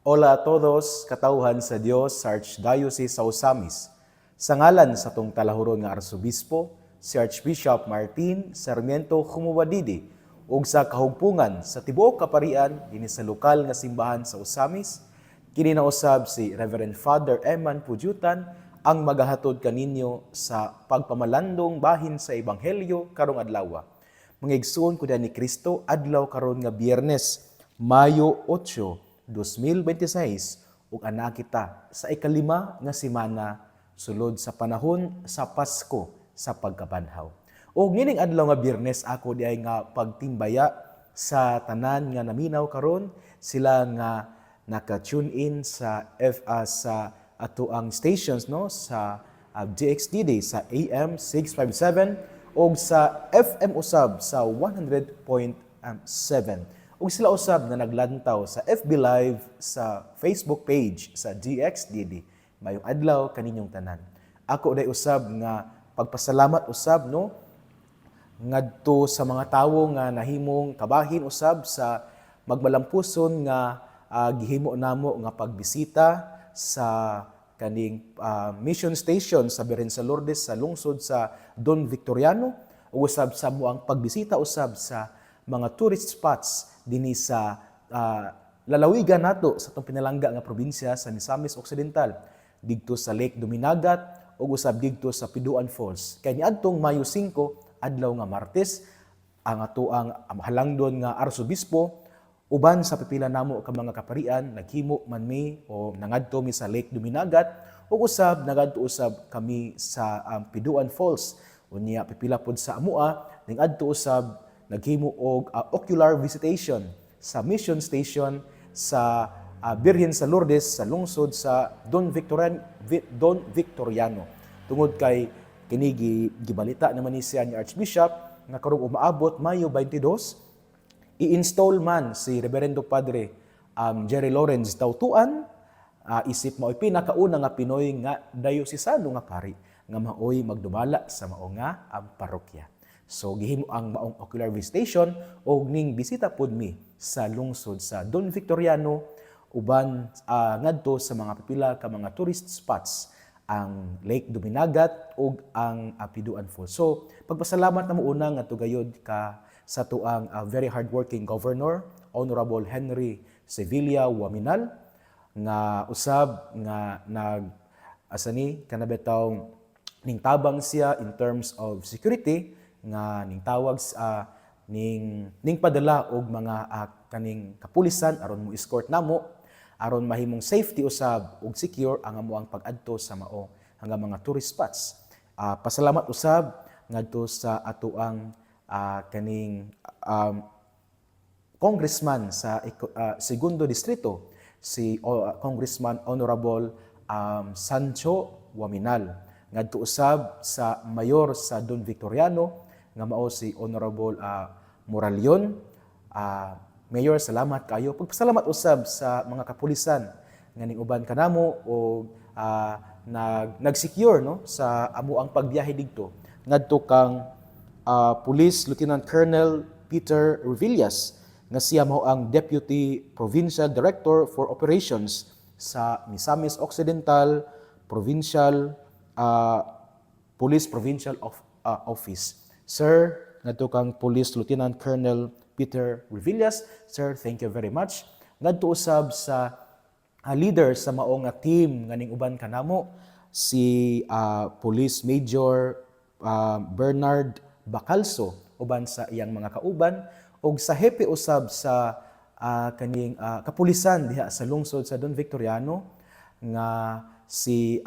Hola a todos, katauhan sa Dios sa Archdiocese sa Osamis. Sa ngalan sa tong talahuron nga Arsobispo, si Archbishop Martin Sarmiento Khumuwadidi, ug sa kahugpungan sa tibuok kaparian dinhi sa lokal nga simbahan sa Osamis, kini nausab si Reverend Father Eman Pujutan ang magahatod kaninyo sa pagpamalandong bahin sa Ebanghelyo karong adlaw. Mga igsoon ko ni Kristo adlaw karon nga Biyernes, Mayo 8, 2026 ug ana kita sa ikalima nga semana sulod sa panahon sa Pasko sa pagkabanhaw. Ug nining adlaw nga Biyernes ako diay nga pagtimbaya sa tanan nga naminaw karon sila nga naka-tune in sa sa ato ang stations no sa DXDD sa AM 657 ug sa FM usab sa 100.7. Ug sila usab na naglantaw sa FB Live sa Facebook page sa DXDD. Mayong adlaw kaninyong tanan. Ako day usab nga pagpasalamat usab no ngadto sa mga tawo nga nahimong kabahin usab sa magmalampuson nga gihimo namo nga pagbisita sa kaning mission station sa Birhen sa Lourdes sa lungsod sa Don Victoriano ug usab sa moang pagbisita usab sa mga tourist spots dinhi sa lalawigan nato sa itong pinalangga nga probinsya sa Misamis Occidental, didto sa Lake Duminagat ug usab didto sa Piduan Falls. Kay niadtong Mayo 5 adlaw nga Martes ang ato ang halangdon nga Arsobispo uban sa pipila namo ka mga kaparian naghimo man mi o nangadto mi sa Lake Duminagat ug usab nagadto usab kami sa Piduan Falls. Unya pipila pod sa amua ning adto usab naghimo og ocular visitation sa mission station sa Birhen sa Lourdes sa lungsod sa Don Victoriano. Tungod kay kini gibalita naman ni siya ni Archbishop nga karong umaabot Mayo 22 i-install man si Reverendo Padre Jerry Lawrence Tautuan isip mao'y pinakauna nga Pinoy nga dayosisano nga pari nga mao'y magdumala sa mao nga parokya. So gihimo ang maong ocular visitation o ning bisita pod mi sa lungsod sa Don Victoriano uban ngadto sa mga pipila ka mga tourist spots ang Lake Duminagat ug ang Piduan Falls. So pagpasalamat namo una nga tugayod ka sa tuang very hardworking governor Honorable Henry Sevilla Waminal nga usab nga asani kanabetaw ning tabang siya in terms of security nga ning tawag ning padala og mga kaning kapulisan aron mo escort namo aron mahimong safety usab ug secure ang amoang pag-adto sa mao hanggang mga tourist spots. Pasalamat usab ngadto sa atoang kaning congressman sa segundo distrito si Congressman Honorable Sancho Waminal ngadto usab sa mayor sa Don Victoriano nga mao si Honorable Moralion. Mayor, salamat kayo. Pagpasalamat usab sa mga kapulisan nga ning uban kanamo o nag-secure no sa amo ang pagbiyahe didto ngadto kang Police Lieutenant Colonel Peter Revillas nga siya mao ang Deputy Provincial Director for Operations sa Misamis Occidental Provincial Police Provincial Office. Sir, ngadto kang Police Lieutenant Colonel Peter Revillas. Sir, thank you very much. Ngadto usab sa leader sa mao nga team nga ning uban kanamo si Police Major Bernard Bacalso uban sa iyang mga kauban ug sa hepe usab sa kaning kapulisan diha sa lungsod sa Don Victoriano nga si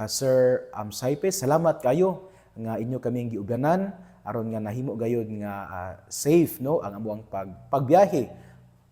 Sir Saipe. Salamat kayo nga inyo kaming giuganan aron nga nahimo gayud nga safe no ang amuang pagbiyahe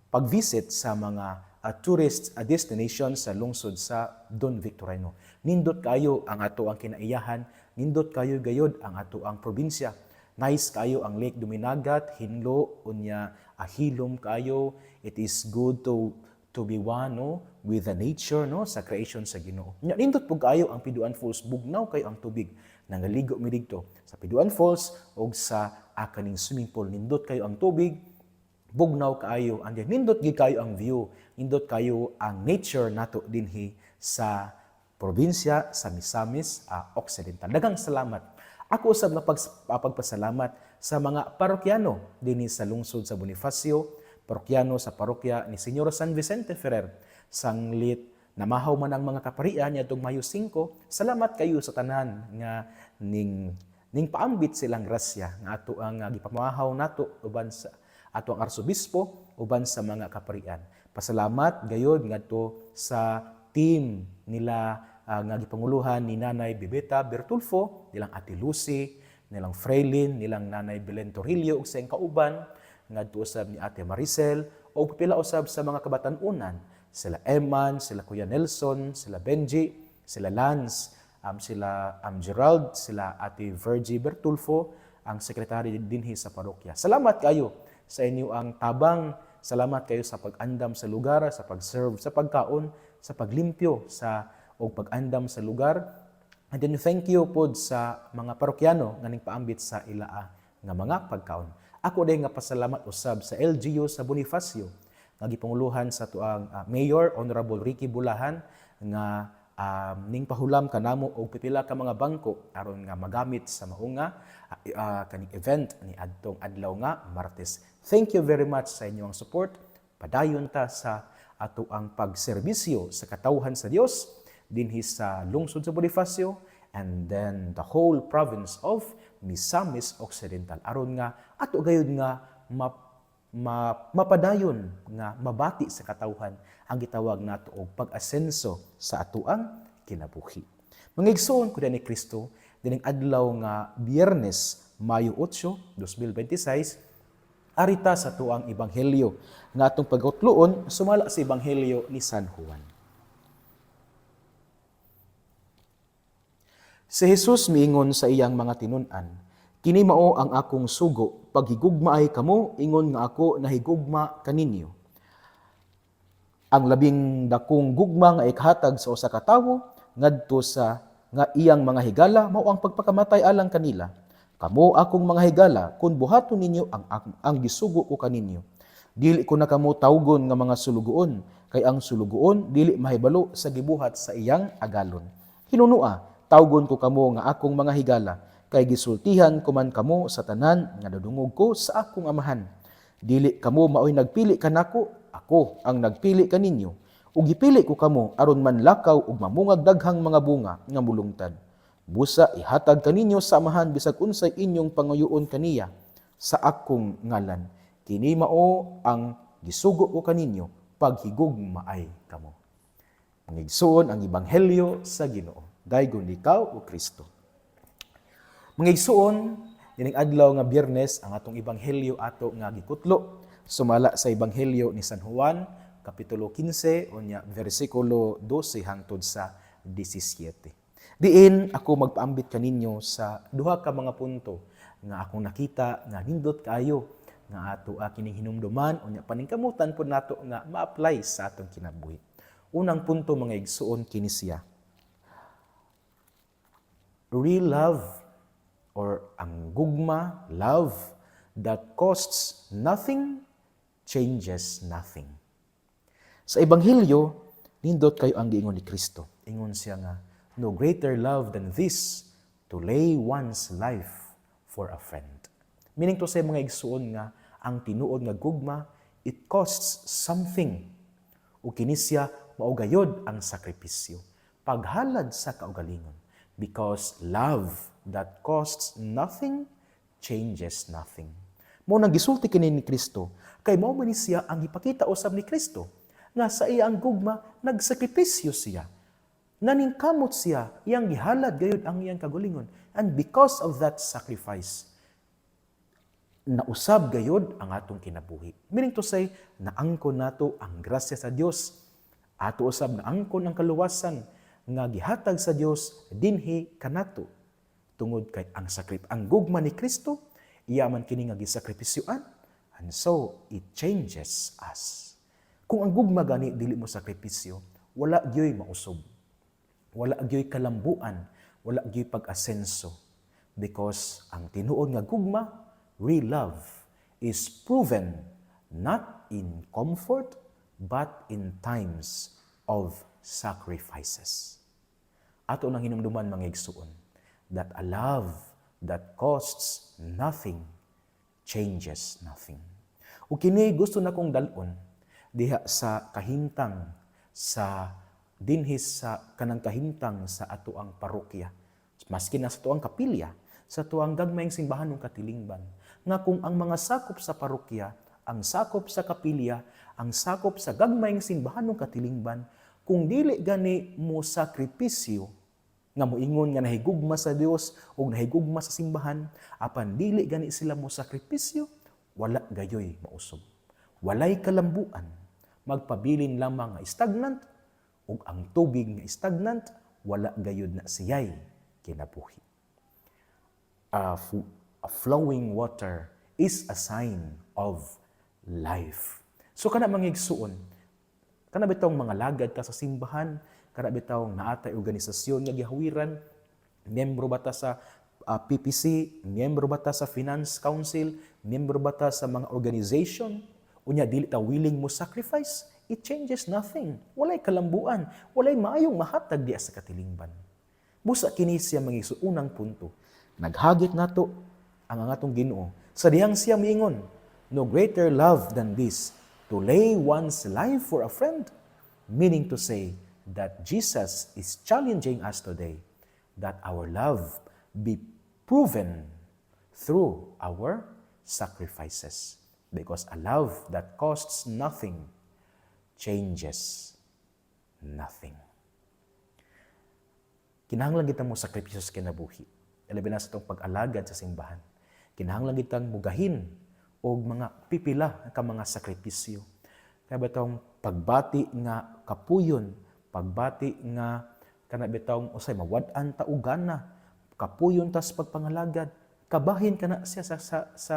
pag-visit sa mga tourist destination sa lungsod sa Don Victoriano. Nindot kayo ang ato ang kinaiyahan, nindot kayo gayud ang ato ang probinsya. Nice kayo ang Lake Duminagat, hinlo unya ahilom kayo. It is good to be one no with the nature no sa creation sa Ginoo. Nindot pug kayo ang Piduan Falls, bugnaw kayo ang tubig. Nangaligo mi didto sa Piduan Falls og sa kaning swimming pool. Nindot kayo ang tubig, bugnaw kaayo, and nindot gid kayo ang view, nindot kayo ang nature nato dinhi sa probinsya sa Misamis Occidental. Daghang salamat. Ako usab nga pagpasalamat sa mga parokyano dinhi sa lungsod sa Bonifacio, parokyano sa parokya ni Señor San Vicente Ferrer, sanglit namahaw man ang mga kaparian niadtong Mayo 5. Salamat kayo sa tanan nga ning paambit silang grasya nga ato ang gipamahaw nato uban sa ato ang arsobispo uban sa mga kaparian. Pasalamat gayud ngadto sa team nila nga gipanguluhan ni Nanay Bebeta Bertulfo, nilang Ate Lucy, nilang Fraylin, nilang Nanay Belen Torrillo ug sa kauban, ngadto usab ni Ate Maricel o pipila usab sa mga kabatan-unan, sila Eman, sila Kuya Nelson, sila Benji, sila Lance, sila Gerald, sila Ate Virgie Bertulfo, ang sekretary dinhi sa parokya. Salamat kayo sa inyo ang tabang, salamat kayo sa pag-andam sa lugar, sa pag-serve, sa pagkaon, sa paglimpyo, sa o pag-andam sa lugar. And then thank you po sa mga parokyano nga ning paambit sa ilaa nga mga pagkaon. Ako din nga pasalamat usab sa LGU sa Bonifacio nga gipanguluhan sa tuang Mayor Honorable Ricky Bulahan nga ning pahulam kanamo og pipila ka mga bangko aron nga magamit sa maunga kaning event ni adtong adlaw nga Martes. Thank you very much sa inyong support. Padayon ta sa ato ang pagserbisyo sa katawhan sa Dios dinhi sa lungsod sa Bonifacio and then the whole province of Misamis Occidental aron nga ato gayud nga mapadayon nga mabati sa katawhan ang gitawag nato og pag-asenso sa atoang kinabuhi. Mga igsoon ko ni Kristo dining adlaw nga Biyernes, Mayo 8, 2026, arita sa tuang ebanghelyo nga atong pagutloon sumala sa ebanghelyo ni San Juan. Si Jesus miingon sa iyang mga tinun-an, "Kini mao ang akong sugo, paghigugma ay kamo, ingon nga ako nahigugma kaninyo." Ang labing dakong gugma nga ikhatag sa usa ka tawo ngadto sa nga iyang mga higala mao ang pagpakamatay alang kanila. Kamo akong mga higala kun buhaton ninyo ang gisugo ko kaninyo. Dili ko na kamo tawgon nga mga sulugoon, kay ang sulugoon dili mahibalo sa gibuhat sa iyang agalon. Hinunua tawgon ko kamo nga akong mga higala, kay gisultihan ko man kamo sa tanan nga nadungog ko sa akong amahan. Dili kamo maoy nagpili kanako, ako ang nagpili kaninyo. Ug gipili ko kamo aron man lakaw ug mamungag daghang mga bunga nga mulungtad. Busa ihatag kaninyo sa amahan bisag unsay inyong pangayoon kaniya sa akong ngalan. Kini mao ang gisugo ko kaninyo, paghigugmaay kamo. Mangigsuon ang ebanghelyo sa Ginoo. Daygon ikaw o Kristo. Mga igsuon, dining adlaw nga Biyernes ang atong ebanghelyo ato nga gikutlo sumala sa ebanghelyo ni San Juan kapitulo 15 unya bersikulo 12 hangtod sa 17. Diin ako magpaambit kaninyo sa duha ka mga punto nga akong nakita nga nindot kaayo nga ato kining hinumduman unya paningkamutan pud nato nga ma-apply sa atong kinabuhi. Unang punto mga igsuon kini siya. Real love or ang gugma, love that costs nothing, changes nothing. Sa ebanghelyo, nindot kayo ang giingon ni Kristo. Ingon siya nga, no greater love than this, to lay one's life for a friend. Meaning to say mga igsuon nga, ang tinuod nga gugma, it costs something. O kini siya maugayod ang sakripisyo. Paghalad sa kaugalingon. Because love that costs nothing, changes nothing. Mao nang gisulti kini ni Kristo, kay mao man siya ang ipakita usab ni Kristo nga sa iya ang gugma nagsakripisyo siya. Naningkamot siya, iyang gihalad gayud ang iyang kagalingon. And because of that sacrifice, nausab gayud ang atong kinabuhi. Meaning to say, naangkon nato ang grasya sa Dios. Ato usab naangkon ang kaluwasan nga gihatag sa Dios dinhi kanato tungod kay ang gugma ni Kristo iya man kini nga gisakripisyoan, and so it changes us. Kung ang gugma gani dili mo sakripisyo, wala gyoy mausob, wala gyoy kalambuan, wala gyoy pag-asenso, because ang tinuod nga gugma, real love, is proven not in comfort, but in times of sacrifices. Ato nang hinumduman mga igsuon, that a love that costs nothing changes nothing. O kini gusto na kong dalon diha sa kahimtang sa dinhis sa kanang kahimtang sa ato ang parokya. Maski na sa tuang kapilya, sa tuang gagmayng simbahan ng katilingban, nga kung ang mga sakop sa parokya, ang sakop sa kapilya, ang sakop sa gagmayng simbahan ng katilingban, kung dili gani mo sakripisyo, nga moingon nga nahigugma sa Dios o nahigugma sa simbahan, apan dili gani sila mo sakripisyo, wala gayoy mausog. Walay kalambuan, magpabilin lamang nga stagnant, ug ang tubig nga stagnant, wala gayud na siyay kinabuhi. A flowing water is a sign of life. So kana mga igsuon, kana bitaw mga lagad ka sa simbahan, kana bitaw naatay organisasyon nga gihawiran, miyembro bata sa PPC, miyembro bata sa Finance Council, miyembro bata sa mga organization, unya dili ta willing mo sacrifice, it changes nothing. Walay kalambuan, walay maayong mahatag diya sa katilingban. Busa kini siya mga igsuunang punto. Naghagit nato ang atong Ginoo sa dihang siya miingon, no greater love than this, to lay one's life for a friend, meaning to say that Jesus is challenging us today that our love be proven through our sacrifices. Because a love that costs nothing changes nothing. Kinahanglan kita mo sakripisyo sa kinabuhi. Ilabi na sa itong pag-alagad sa simbahan. Kinahanglan kitang mugahin o mga pipila ka mga sakripisyo. Kaya ba itong pagbati nga kapuyon, pagbati nga kanabitawng usay mawad-an ta ugana, kapuyon tas pagpangalagad, kabahin kana siya sa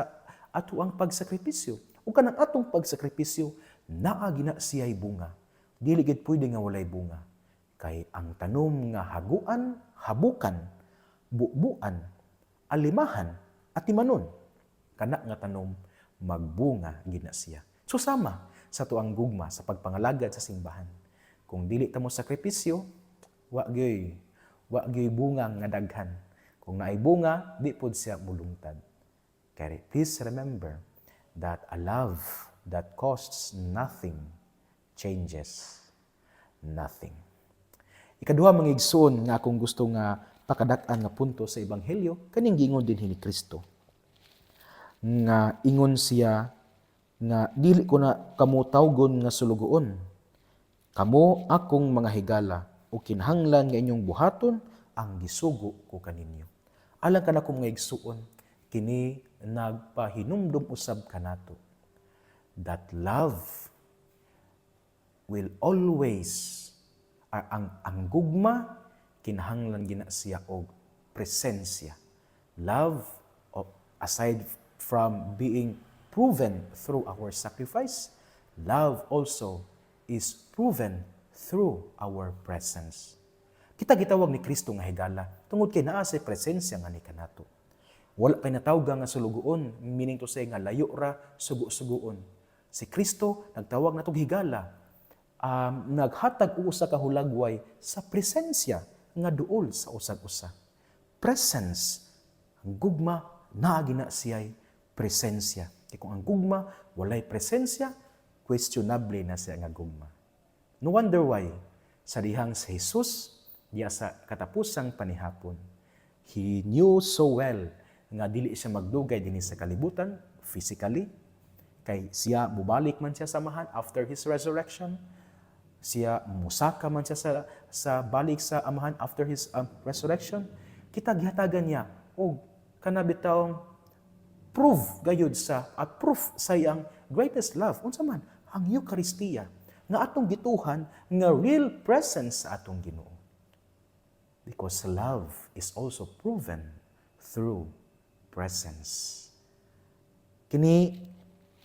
ato ang pagsakripisyo. O kanang atong pagsakripisyo, naa gina siya'y bunga. Dili gid pwede nga walay bunga. Kay ang tanom nga haguan, habukan, bubuan, alimahan, at timanon, kana nga tanom magbunga gina siya. So sama sa tuang gugma sa pagpangalagad sa simbahan. Kung dili ta mo sakripisyo, wa gyoy bunga nga daghan. Kung naay bunga, di pod siya mulungtad. Kaya please remember that a love that costs nothing changes nothing. Ikaduha mga igsoon nga akong gusto nga pakadat-an nga punto sa ebanghelyo, kaning giingon din ni Kristo. Nga ingon siya nga dili ko na kamo tawgon nga sulugoon. Kamo akong mga higala o kinahanglan nga inyong buhaton ang gisugo ko kaninyo. Alang ka na kong mga igsuon, kini nagpahinumdum usab kanato that love will always ang gugma kinahanglan gina siya og presensya. Love, aside from being proven through our sacrifice, love also is proven through our presence. Kita gitawag ni Kristo nga higala tungod kay naa sa presensya nga ni kanato. Wala kay natawag nga sulugoon, meaning to say nga layo ra sugo-sugoon. Si Kristo nagtawag natog higala, naghatag usa ka hulagway sa presensya nga duol sa usag-usa. Presence, ang gugma naa gina siya'y presensya. Kaya kung ang gugma walay presensya, questionable na siya nga gugma. No wonder why sa dihang sa Jesus diya sa katapusang panihapon, He knew so well nga dili siya magdugay dinhi sa kalibutan physically, kay siya mubalik man siya sa amahan after His resurrection, siya musaka man siya sa balik sa amahan after His resurrection. Kita gihatagan niya og kanabitawng proof gayud sa proof sa iyang greatest love. Unsa man ang Eucharistia nga atong gituhan nga real presence sa atong Ginoo. Because love is also proven through presence. Kini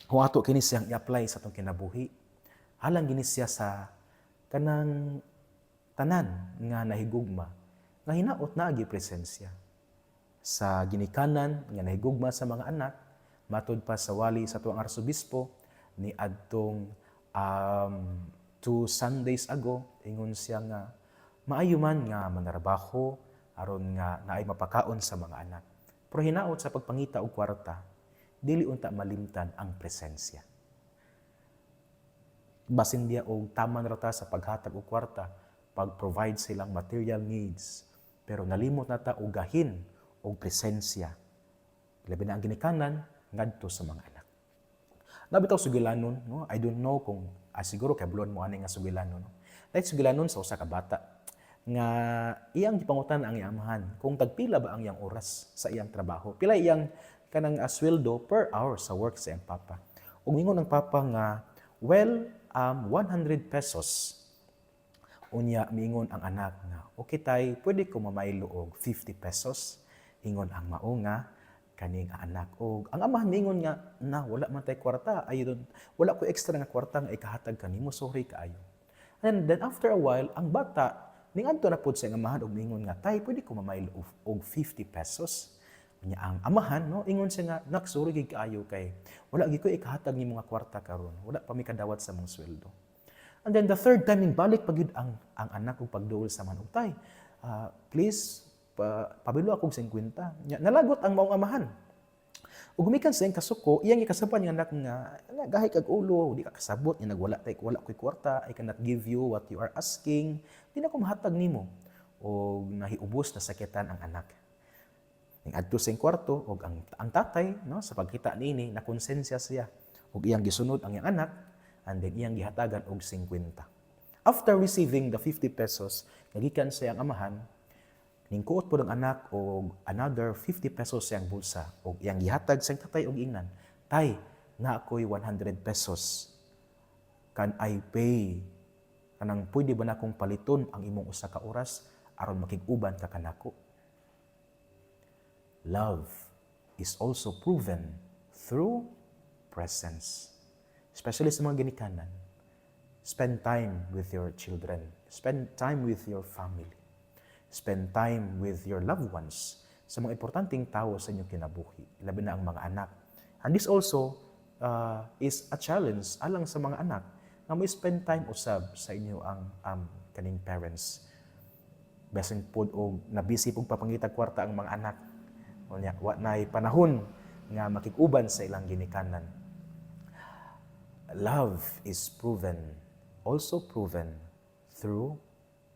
kung ato kini siyang i-apply sa atong kinabuhi, alang gini siya sa kanang tanan nga nahigugma nga hinaot na agi presensya. Sa ginikanan nga nahigugma sa mga anak, matud pa sa wali sa tuang arsobispo, ni adtong um, 2 Sundays ago, ingon siya nga, maayo man nga manarbaho, aron nga naay mapakaon sa mga anak. Pero hinaot sa pagpangita og kwarta, dili unta malimtan ang presensya. Basin dia og taman rata sa paghatag og kwarta, pag-provide silang material needs, pero nalimot na ta og gahin og presensya. Labi na ang ginikanan ngadto sa mga anak. Nabitaw sugilanon, no? I don't know kung siguro kay bulon mo ani nga sugilanon, no? Dahil sugilanon sa usa ka bata nga iyang gipangutan ang iyang amahan kung tagpila ba ang iyang oras sa iyang trabaho. Pila iyang kanang sweldo per hour sa work sa iyang papa. Ug mingon ang papa nga, well, 100 pesos. Unya mingon ang anak nga, okay tay, pwede ko mamaylo og 50 pesos. Ingon ang mao nga kaning anak. Og ang amahan mingon nga, na wala man tay kwarta, wala ko extra nga kwarta nga ikahatag kanimo, sorry kaayo. And then after a while, ang bata ningadto na pud sa amahan og mingon nga, tay, pwede ko mamaylo og 50 pesos. Unya ang amahan, no, ingon siya nga, nak, sorry gid kaayo kay wala gid ko ikahatag nimo nga kwarta karon. Wala pa mi kadawat sa mong sweldo. And then the third time, balik pagid ang anak kong pagduol sa manong, tay, please, pabilo akong 50. Nalagot ang maong amahan. Ug gumikan sa iyang kasuko, iyang ikasaban nga anak nga, gahi kag ulo, di ka kasabot, nga wala ko'y kwarta, I cannot give you what you are asking, di na ko mahatag nimo. O nahiubos na sakitan ang anak. Ning adto sa kwarto, og ang tatay, no, sa pagkita niini, nakonsensya siya. Ug iyang gisunod ang iyang anak, and then iyang gihatagan og 50. After receiving the 50 pesos, nagikan sa iyang amahan, ningkuot po ng anak og another 50 pesos siyang bulsa og iyang gihatag sa tatay og ingnan. Tay, na ako'y 100 pesos. Can I pay? Kanang pwede ba na akong paliton ang imong usa ka oras aron makig-uban ka kanako? Love is also proven through presence. Especially sa mga ginikanan. Spend time with your children. Spend time with your family. Spend time with your loved ones sa mga importanteng tao sa inyong kinabuhi, labi na ang mga anak. And this also is a challenge alang sa mga anak na mo spend time usab sa inyo ang kaning parents. Basin pod og nabisi pog papangitag kwarta ang mga anak. Unya wa nay panahon nga makig-uban sa ilang ginikanan. Love is also proven through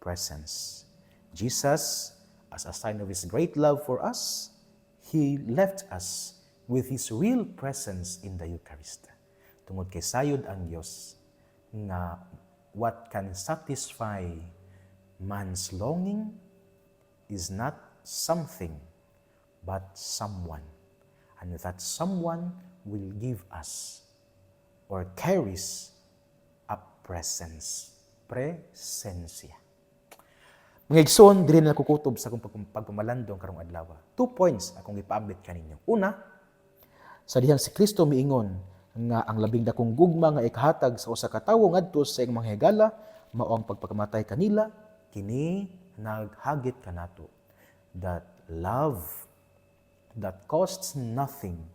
presence. Jesus, as a sign of His great love for us, He left us with His real presence in the Eucharist. Tungod kay sayod ang Diyos nga what can satisfy man's longing is not something but someone. And that someone will give us or carries a presence. Presensya. Mga igsoon, dili na kukutob sa akong pagpamalandong karong adlaw. 2 points akong ipaambit kaninyo. Una, sa dihang si Kristo miingon nga ang labing dakong gugma nga ikahatag sa usa ka tawo ngadto sa iyang mga higala mao ang pagpakamatay kanila, kini naghagit kanato. That love that costs nothing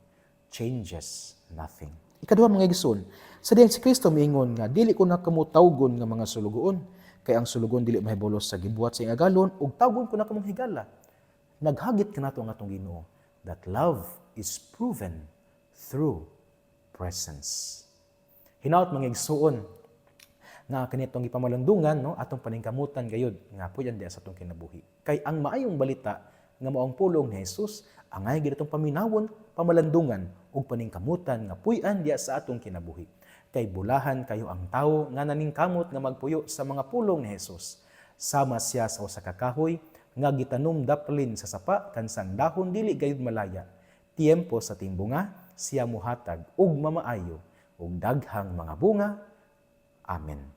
changes nothing. Ikaduha mga igsoon, sa dihang si Kristo miingon nga dili ko na kamo tawgon nga mga sulugoon. Kaya ang sulugon dili mahibulos sa gibuhat sa iyang agalon ug tawgon ko na kamong higala. Naghagit kanato ang atong Ginoo that love is proven through presence. Hinaut mga igsuon nga kanitong ipamalandungan, no, atong paningkamutan gayud nga puyan diya sa atong kinabuhi. Kay ang maayong balita nga mao ang pulong ni Jesus angay gid atong paminawon, pamalandungan ug paningkamutan nga puy-an diya sa atong kinabuhi. Kay bulahan kayo ang tawo nga naningkamot nga magpuyo sa mga pulong ni Jesus. Sama siya sa usa ka kahoy nga gitanom daplin sa sapa kansang dahon dili gayud malaya. Tiempo sa timbunga siya muhatag ug mamaayo ug daghang mga bunga. Amen.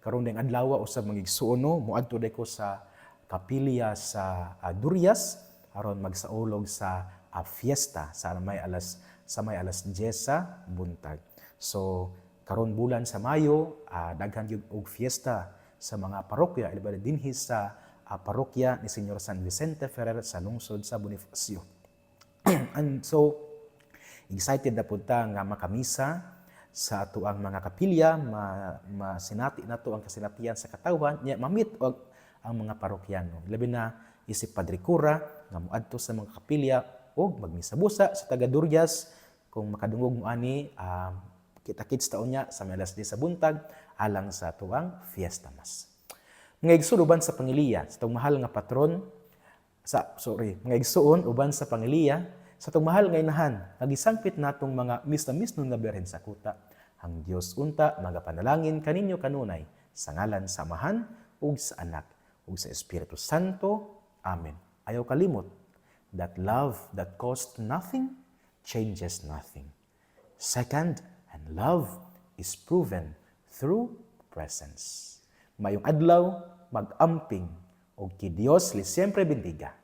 Karon ding adlaw usab mga igsuon, moadto day ko sa kapilya sa Durias aron magsaulog sa fiesta sa may alas 10 sa buntag. So, karon bulan sa Mayo, daghan gyud og fiesta sa mga parokya, ilabad dinhi sa parokya ni Señor San Vicente Ferrer sa lungsod sa Bonifacio. And so, excited na punta nga makamisa sa ato ang mga kapilya, masinati nato ang kasinatian sa katawan, nya mamit og ang mga parokyano. Labi na isip Padre Cura nga moadto sa mga kapilya og magmisabusa sa taga Durias kung makadungog mo ani kita-kits taon niya sa melas di sa buntag alang sa tuang Fiesta Mas. Mga igsoon uban sa Pangiliya, sa itong mahal nga patron, mga igsoon uban sa Pangiliya, sa itong mahal nga inahan, nagisangpit natong mga misna-misnon nga Birhen sa kuta. Ang Dios unta, magapanalangin kaninyo kanunay, sa ngalan sa Amahan, ug sa Anak, ug sa Espiritu Santo. Amen. Ayaw kalimot, that love that costs nothing, changes nothing. Second, and love is proven through presence. Mayong adlaw, mag-amping, o ki Dios li siempre bendiga.